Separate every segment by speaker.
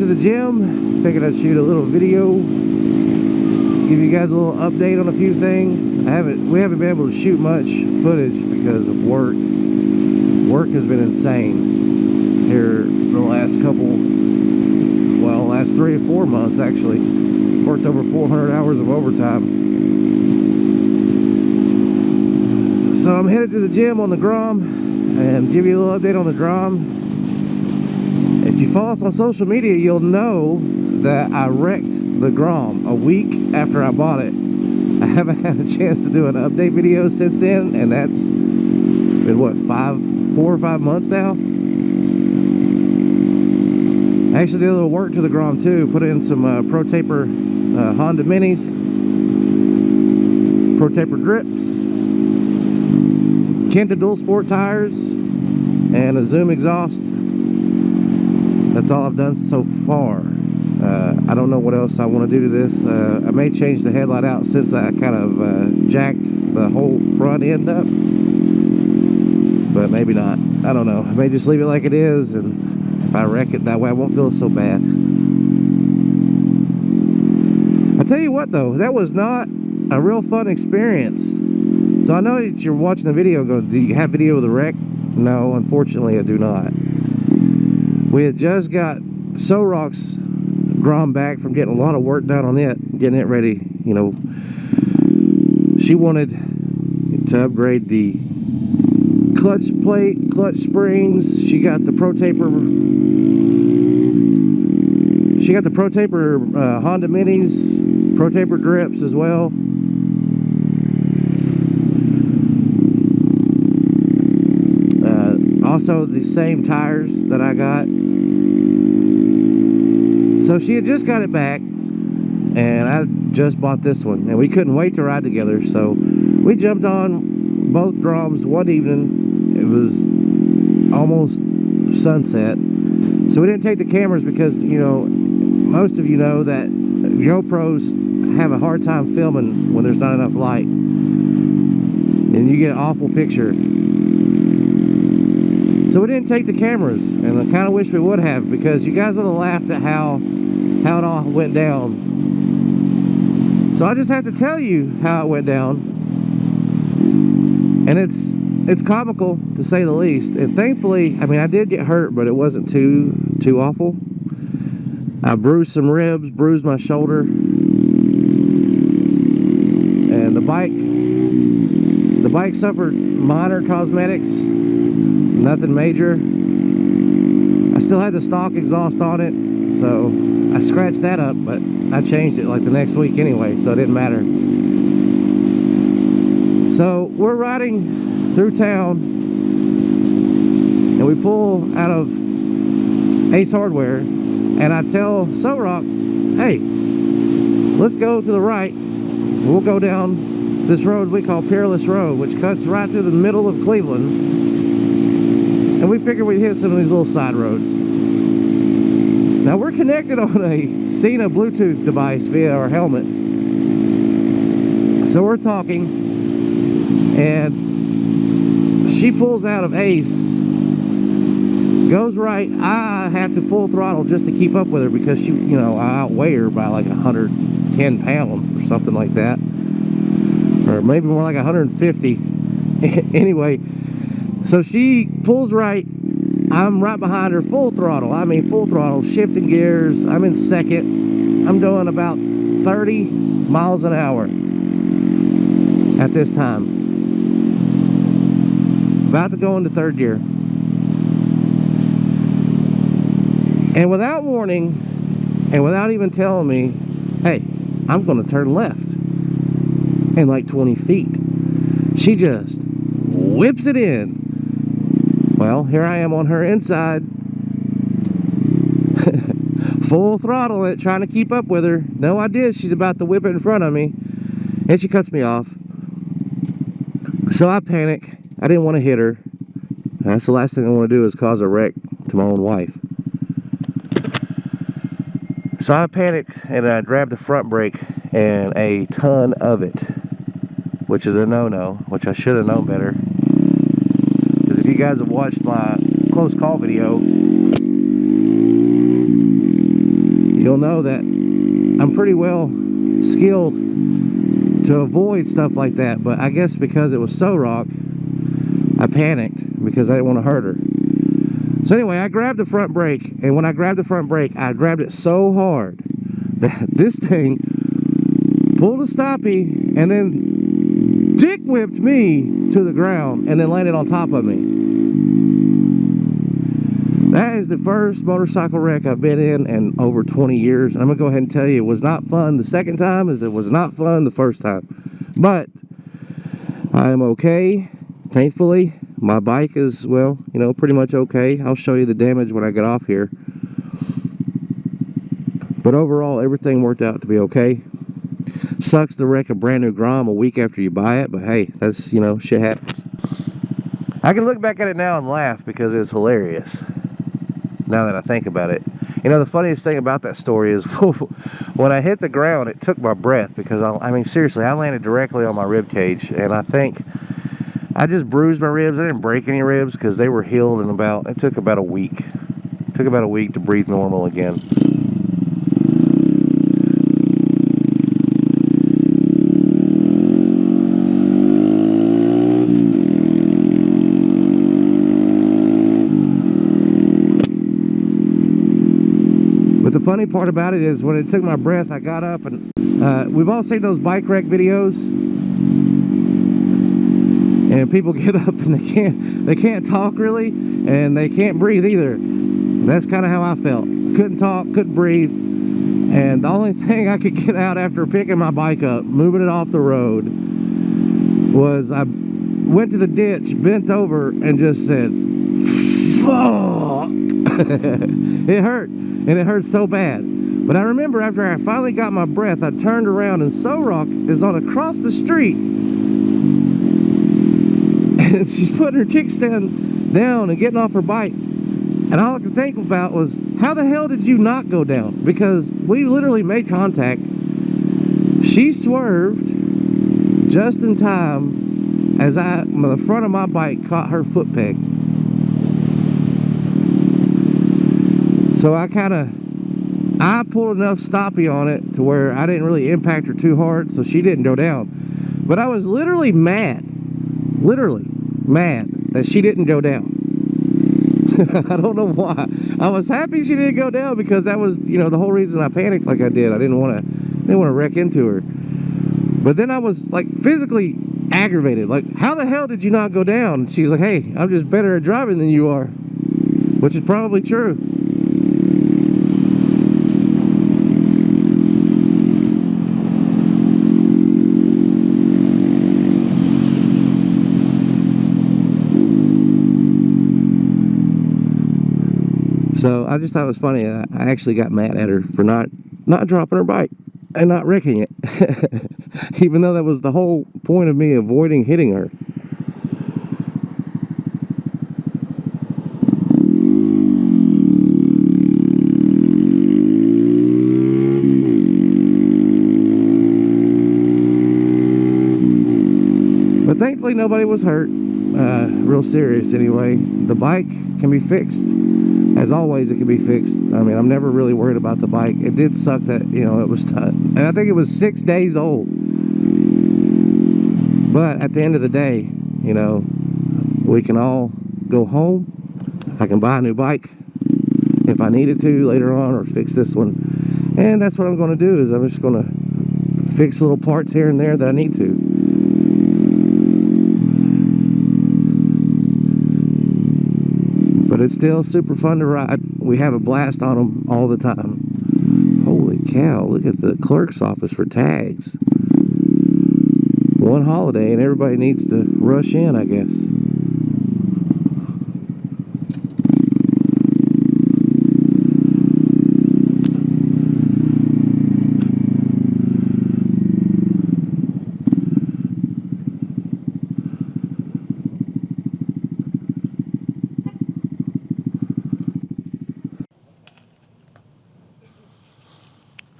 Speaker 1: to the gym. Figured I'd shoot a little video, give you guys a little update on a few things. We haven't been able to shoot much footage because of work. Work has been insane here the last last 3 or 4 months actually. Worked over 400 hours of overtime. So I'm headed to the gym on the Grom and give you a little update on the Grom. If you follow us on social media, you'll know that I wrecked the Grom a week after I bought it. I haven't had a chance to do an update video since then, and that's been what, 4 or 5 months now. I actually did a little work to the Grom too. Put in some Pro Taper Honda Minis, Pro Taper grips, Kenda dual sport tires, and a Zoom exhaust. That's all I've done so far. I don't know what else I want to do to this. I may change the headlight out since I kind of jacked the whole front end up, but maybe not. I don't know. I may just leave it like it is, and if I wreck it that way I won't feel so bad. I'll tell you what though, that was not a real fun experience. So I know that you're watching the video going, do you have video of the wreck? No, unfortunately I do not. We had just got Rock's Grom back from getting a lot of work done on it, getting it ready. You know, she wanted to upgrade the clutch plate, clutch springs. She got the Pro Taper. She got the Pro Taper Honda Minis, Pro Taper grips as well. Also the same tires that I got. So she had just got it back, and I just bought this one, and we couldn't wait to ride together, so we jumped on both Groms one evening. It was almost sunset, so we didn't take the cameras because, you know, most of you know that GoPros have a hard time filming when there's not enough light, and you get an awful picture. So we didn't take the cameras, and I kind of wish we would have, because you guys would have laughed at how it all went down. So I just have to tell you how it went down, and it's comical to say the least. And thankfully, I mean, I did get hurt, but it wasn't too awful. I bruised some ribs, bruised my shoulder, and the bike suffered minor cosmetics. Nothing major. I still had the stock exhaust on it, so I scratched that up, but I changed it like the next week anyway, so it didn't matter. So we're riding through town, and we pull out of Ace Hardware, and I tell Rock, hey, let's go to the right. We'll go down this road we call Peerless Road, which cuts right through the middle of Cleveland. And we figured we'd hit some of these little side roads. Now we're connected on a Cena Bluetooth device via our helmets. So we're talking, and she pulls out of Ace, goes right. I have to full throttle just to keep up with her because she, you know, I outweigh her by like 110 pounds or something like that. Or maybe more like 150. Anyway. So she pulls right, I'm right behind her, full throttle. I mean full throttle, shifting gears. I'm in second. I'm doing about 30 miles an hour at this time. About to go into third gear. And without warning, and without even telling me, hey, I'm going to turn left in like 20 feet, she just whips it in. Well, here I am on her inside, full throttle it, trying to keep up with her. No idea she's about to whip it in front of me, and she cuts me off. So I panic. I didn't want to hit her. That's the last thing I want to do is cause a wreck to my own wife. So I panic and I grab the front brake, and a ton of it, which is a no-no, which I should have known better. Because if you guys have watched my close call video, you'll know that I'm pretty well skilled to avoid stuff like that. But I guess because it was so rock, I panicked because I didn't want to hurt her. So anyway, I grabbed the front brake, and when I grabbed the front brake, I grabbed it so hard that this thing pulled a stoppie and then dick whipped me to the ground and then landed on top of me. That is the first motorcycle wreck I've been in over 20 years. And I'm going to go ahead and tell you, it was not fun the second time as it was not fun the first time. But I am okay, thankfully. My bike is, well, you know, pretty much okay. I'll show you the damage when I get off here. But overall, everything worked out to be okay. Sucks to wreck a brand new Grom a week after you buy it, but hey, that's, you know, shit happens. I can look back at it now and laugh because it's hilarious. Now that I think about it. You know, the funniest thing about that story is when I hit the ground, it took my breath because, I mean, seriously, I landed directly on my rib cage, and I think I just bruised my ribs. I didn't break any ribs because they were healed in it took about a week. It took about a week to breathe normal again. But the funny part about it is when it took my breath, I got up and we've all seen those bike wreck videos, and people get up and they can't talk really, and they can't breathe either. And that's kind of how I felt. Couldn't talk, couldn't breathe, and the only thing I could get out after picking my bike up, moving it off the road, was I went to the ditch, bent over, and just said, "Fuck!" It hurt. And it hurt so bad. But I remember after I finally got my breath, I turned around and So-Rock is on across the street. And she's putting her kickstand down and getting off her bike. And all I could think about was, how the hell did you not go down? Because we literally made contact. She swerved just in time as the front of my bike caught her foot peg. So I pulled enough stoppie on it to where I didn't really impact her too hard, so she didn't go down. But I was literally mad that she didn't go down. I don't know why. I was happy she didn't go down because that was, you know, the whole reason I panicked like I did. I didn't want to wreck into her. But then I was like physically aggravated. Like, how the hell did you not go down? And she's like, "Hey, I'm just better at driving than you are," which is probably true. So I just thought it was funny. I actually got mad at her for not dropping her bike and not wrecking it. Even though that was the whole point of me avoiding hitting her. But thankfully nobody was hurt. Real serious anyway. The bike can be fixed. As always, it can be fixed. I mean, I'm never really worried about the bike. It did suck that, you know, it was and I think it was 6 days old. But at the end of the day, you know, we can all go home. I can buy a new bike if I needed to later on, or fix this one. And that's what I'm going to do, is I'm just going to fix little parts here and there that I need to. But it's still super fun to ride. We have a blast on them all the time. Holy cow, look at the clerk's office for tags. One holiday and everybody needs to rush in, I guess.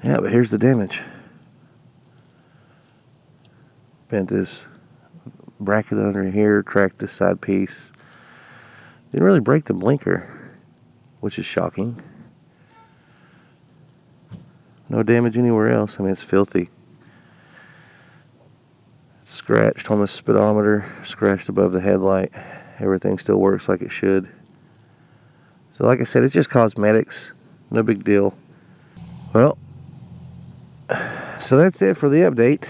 Speaker 1: Yeah, but here's the damage. Bent this bracket under here, cracked this side piece. Didn't really break the blinker, which is shocking. No damage anywhere else. I mean, it's filthy. It's scratched on the speedometer, scratched above the headlight. Everything still works like it should. So like I said, it's just cosmetics. No big deal. Well, so that's it for the update.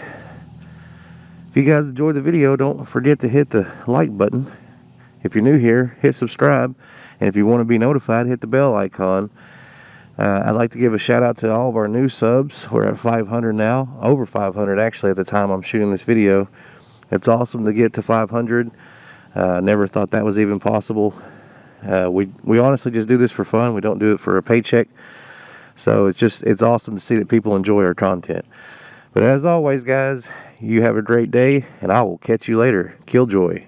Speaker 1: If you guys enjoyed the video, don't forget to hit the like button. If you're new here, hit subscribe. And if you want to be notified, hit the bell icon. I'd like to give a shout out to all of our new subs. We're at 500 now. Over 500 actually at the time I'm shooting this video. It's awesome to get to 500. Never thought that was even possible. We honestly just do this for fun. We don't do it for a paycheck. So it's awesome to see that people enjoy our content. But as always, guys, you have a great day, and I will catch you later. Killjoy.